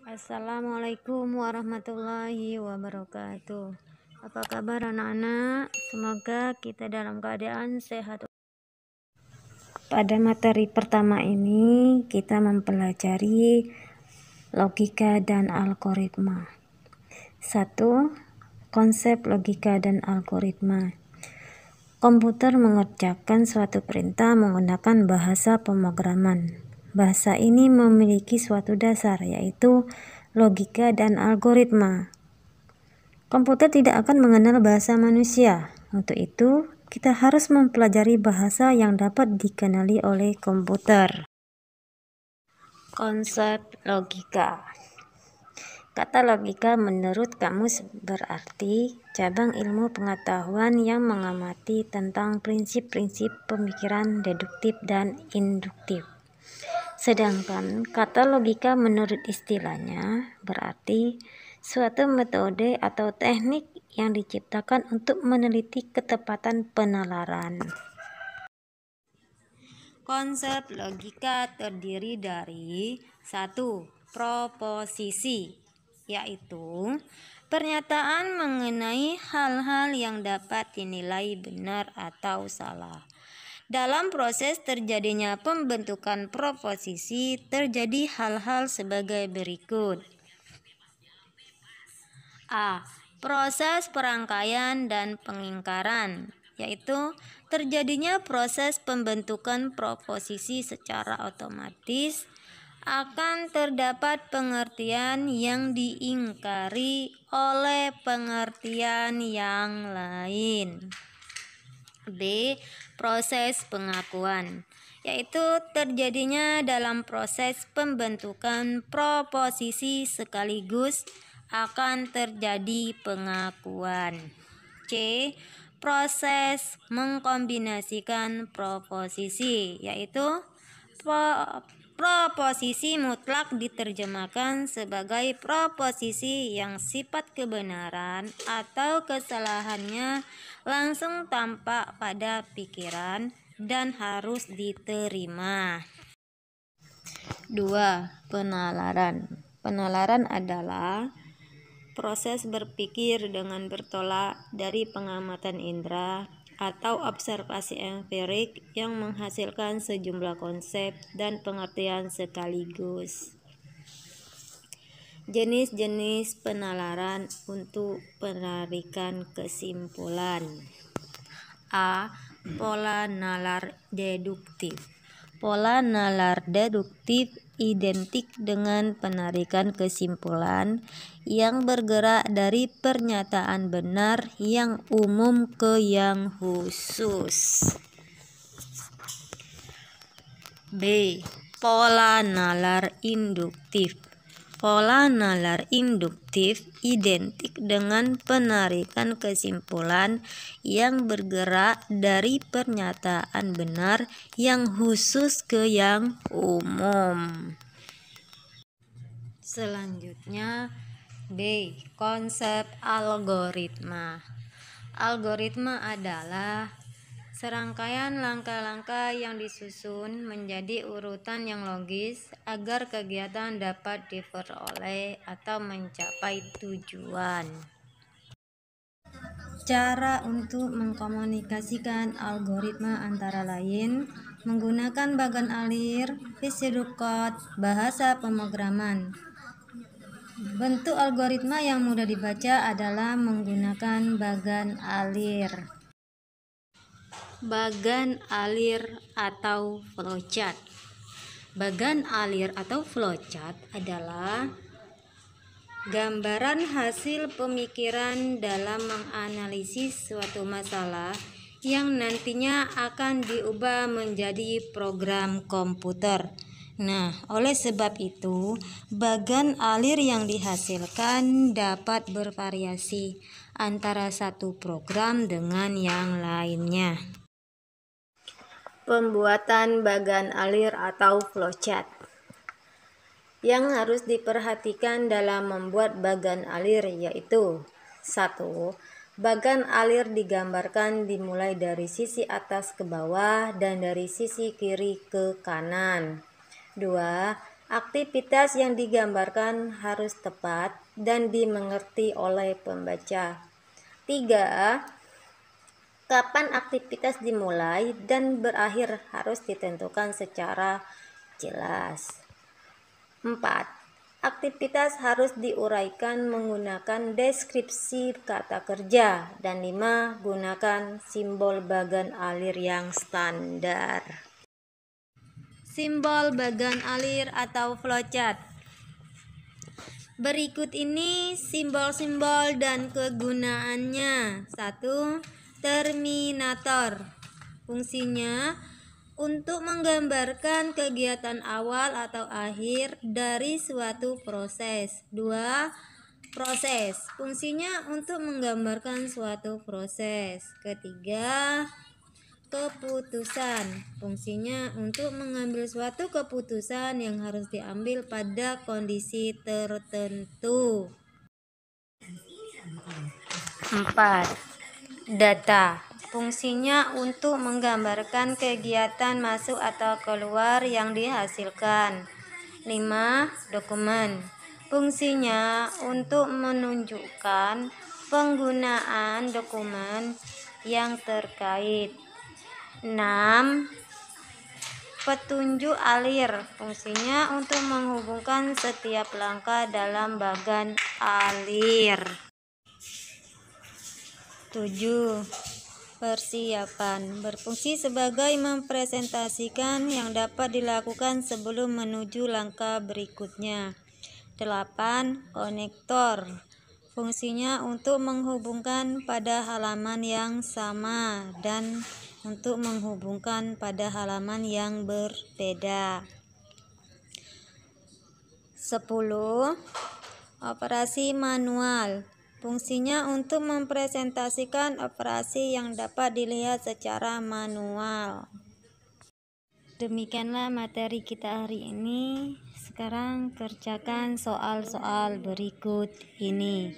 Assalamualaikum warahmatullahi wabarakatuh. Apa kabar anak-anak? Semoga kita dalam keadaan sehat. Pada materi pertama ini kita mempelajari logika dan algoritma. 1. Konsep logika dan algoritma. Komputer mengerjakan suatu perintah menggunakan bahasa pemrograman. Bahasa ini memiliki suatu dasar, yaitu logika dan algoritma. Komputer tidak akan mengenal bahasa manusia. Untuk itu, kita harus mempelajari bahasa yang dapat dikenali oleh komputer. Konsep logika. Kata logika menurut kamus berarti cabang ilmu pengetahuan yang mengamati tentang prinsip-prinsip pemikiran deduktif dan induktif. Sedangkan kata logika menurut istilahnya berarti suatu metode atau teknik yang diciptakan untuk meneliti ketepatan penalaran. Konsep logika terdiri dari 1. Proposisi, yaitu pernyataan mengenai hal-hal yang dapat dinilai benar atau salah. Dalam proses terjadinya pembentukan proposisi terjadi hal-hal sebagai berikut. A. Proses perangkaian dan pengingkaran, yaitu terjadinya proses pembentukan proposisi secara otomatis akan terdapat pengertian yang diingkari oleh pengertian yang lain. B. Proses pengakuan, yaitu terjadinya dalam proses pembentukan proposisi sekaligus akan terjadi pengakuan. C. Proses mengkombinasikan proposisi, yaitu proposisi mutlak diterjemahkan sebagai proposisi yang sifat kebenaran atau kesalahannya langsung tampak pada pikiran dan harus diterima. 2. Penalaran. Penalaran adalah proses berpikir dengan bertolak dari pengamatan indera atau observasi empirik yang menghasilkan sejumlah konsep dan pengertian sekaligus. Jenis-jenis penalaran untuk penarikan kesimpulan. A. Pola nalar deduktif. Pola nalar deduktif identik dengan penarikan kesimpulan yang bergerak dari pernyataan benar yang umum ke yang khusus. B. Pola nalar induktif. Pola nalar induktif identik dengan penarikan kesimpulan yang bergerak dari pernyataan benar yang khusus ke yang umum. Selanjutnya B. Konsep algoritma. Algoritma adalah serangkaian langkah-langkah yang disusun menjadi urutan yang logis agar kegiatan dapat diperoleh atau mencapai tujuan. Cara untuk mengkomunikasikan algoritma antara lain menggunakan bagan alir, pseudocode, bahasa pemrograman. Bentuk algoritma yang mudah dibaca adalah menggunakan bagan alir. Bagan alir atau flowchart. Bagan alir atau flowchart adalah gambaran hasil pemikiran dalam menganalisis suatu masalah yang nantinya akan diubah menjadi program komputer. Nah, oleh sebab itu, bagan alir yang dihasilkan dapat bervariasi antara satu program dengan yang lainnya. Pembuatan bagan alir atau flowchart. Yang harus diperhatikan dalam membuat bagan alir yaitu 1. Bagan alir digambarkan dimulai dari sisi atas ke bawah dan dari sisi kiri ke kanan. 2. Aktivitas yang digambarkan harus tepat dan dimengerti oleh pembaca. 3. Kapan aktivitas dimulai dan berakhir harus ditentukan secara jelas. 4. Aktivitas harus diuraikan menggunakan deskripsi kata kerja. Dan 5. Gunakan simbol bagan alir yang standar. Simbol bagan alir atau flowchart. Berikut ini simbol-simbol dan kegunaannya. 1. Terminator. Fungsinya untuk menggambarkan kegiatan awal atau akhir dari suatu proses. 2. Proses. Fungsinya untuk menggambarkan suatu proses. Ketiga, keputusan. Fungsinya untuk mengambil suatu keputusan yang harus diambil pada kondisi tertentu. 4. Data. Fungsinya untuk menggambarkan kegiatan masuk atau keluar yang dihasilkan. 5. Dokumen. Fungsinya untuk menunjukkan penggunaan dokumen yang terkait. 6. Petunjuk alir. Fungsinya untuk menghubungkan setiap langkah dalam bagan alir. 7. Persiapan. Berfungsi sebagai mempresentasikan yang dapat dilakukan sebelum menuju langkah berikutnya. 8. Konektor. Fungsinya untuk menghubungkan pada halaman yang sama dan untuk menghubungkan pada halaman yang berbeda. 10. Operasi manual. Fungsinya untuk mempresentasikan operasi yang dapat dilihat secara manual. Demikianlah materi kita hari ini. Sekarang kerjakan soal-soal berikut ini.